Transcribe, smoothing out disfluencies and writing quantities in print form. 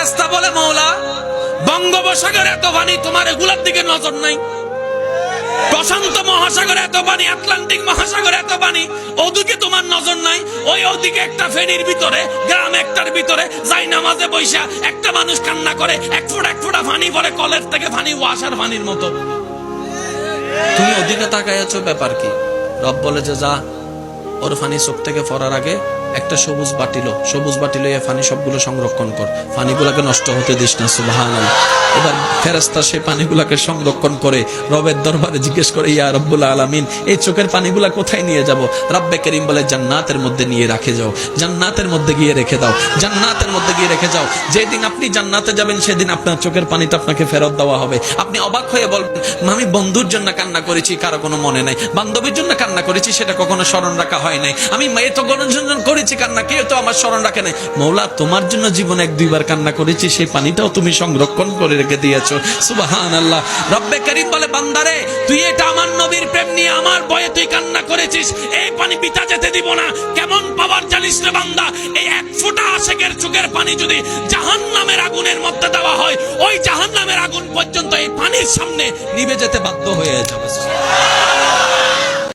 ফেরেশতা বলে মওলা বঙ্গোপসাগরে এত পানি, তোমার এগুলার দিকে নজর নাই? প্রশান্ত মহাসাগরে এত পানি, আটলান্টিক মহাসাগরে এত পানি, ওদিকে তোমার নজর নাই? ওদিকে একটা ফেনীর ভিতরে, গ্রাম একটার ভিতরে যাই নামাজে বৈশা একটা মানুষ কান্না করে, এক ফোঁটা পানি পড়ে কলের থেকে, পানি ওয়াসার পানির মতো। তুমি ওদিকে তাকায় আছো, ব্যাপার কি? রব বলে যে যা, ওর পানি চোখ থেকে পড়ার আগে একটা সবুজ বাটিল এ পানি সবগুলো সংরক্ষণ কর, পানিগুলাকে নষ্ট হতে দিস না। সুবহানাল্লাহ। এবার ফেরেশতা সেই পানিগুলাকে সংরক্ষণ করে রবের দরবারে জিজ্ঞেস করে, ইয়া রব্বুল আলামিন, এই চোখের পানিগুলা কোথায় নিয়ে যাব? রব্বে করিম বলে, জান্নাতের মধ্যে নিয়ে রাখে যাও, জান্নাতের মধ্যে গিয়ে রেখে দাও, জান্নাতের মধ্যে গিয়ে রেখে যাও। যেদিন আপনি জান্নাতে যাবেন সেদিন আপনার চোখের পানিটা আপনাকে ফেরত দেওয়া হবে। আপনি অবাক হয়ে বলবেন, আমি বন্ধুর জন্য কান্না করেছি, কারো কোনো মনে নাই, বান্ধবীর জন্য কান্না করেছি, সেটা কখনো স্মরণ রাখা হয় নাই, আমি মেয়ে তো গণজন করেছি কান্না, কেউ তো আমার স্মরণ রাখে নাই। মওলা তোমার জন্য জীবনে এক দুইবার কান্না করেছি, সেই পানিটাও তুমি সংরক্ষণ করে রেখে দিয়েছো। সুবহানাল্লাহ। রব্বে করিম বলে, বান্দারে তুই এটা আমার নবীর প্রেম নিয়ে আমার ভয়ে তুই কান্না করেছিস, এই পানি পিতা যেতে দিব না। কেমন পাওয়ার জানিস রে বান্দা? এই এক ফোঁটা আশিকের চোখের পানি যদি জাহান্নামের আগুনের মধ্যে দেওয়া হয়, ওই জাহান্নামের আগুন পর্যন্ত এই পানির সামনে নিভে যেতে বাধ্য হয়ে যাবে।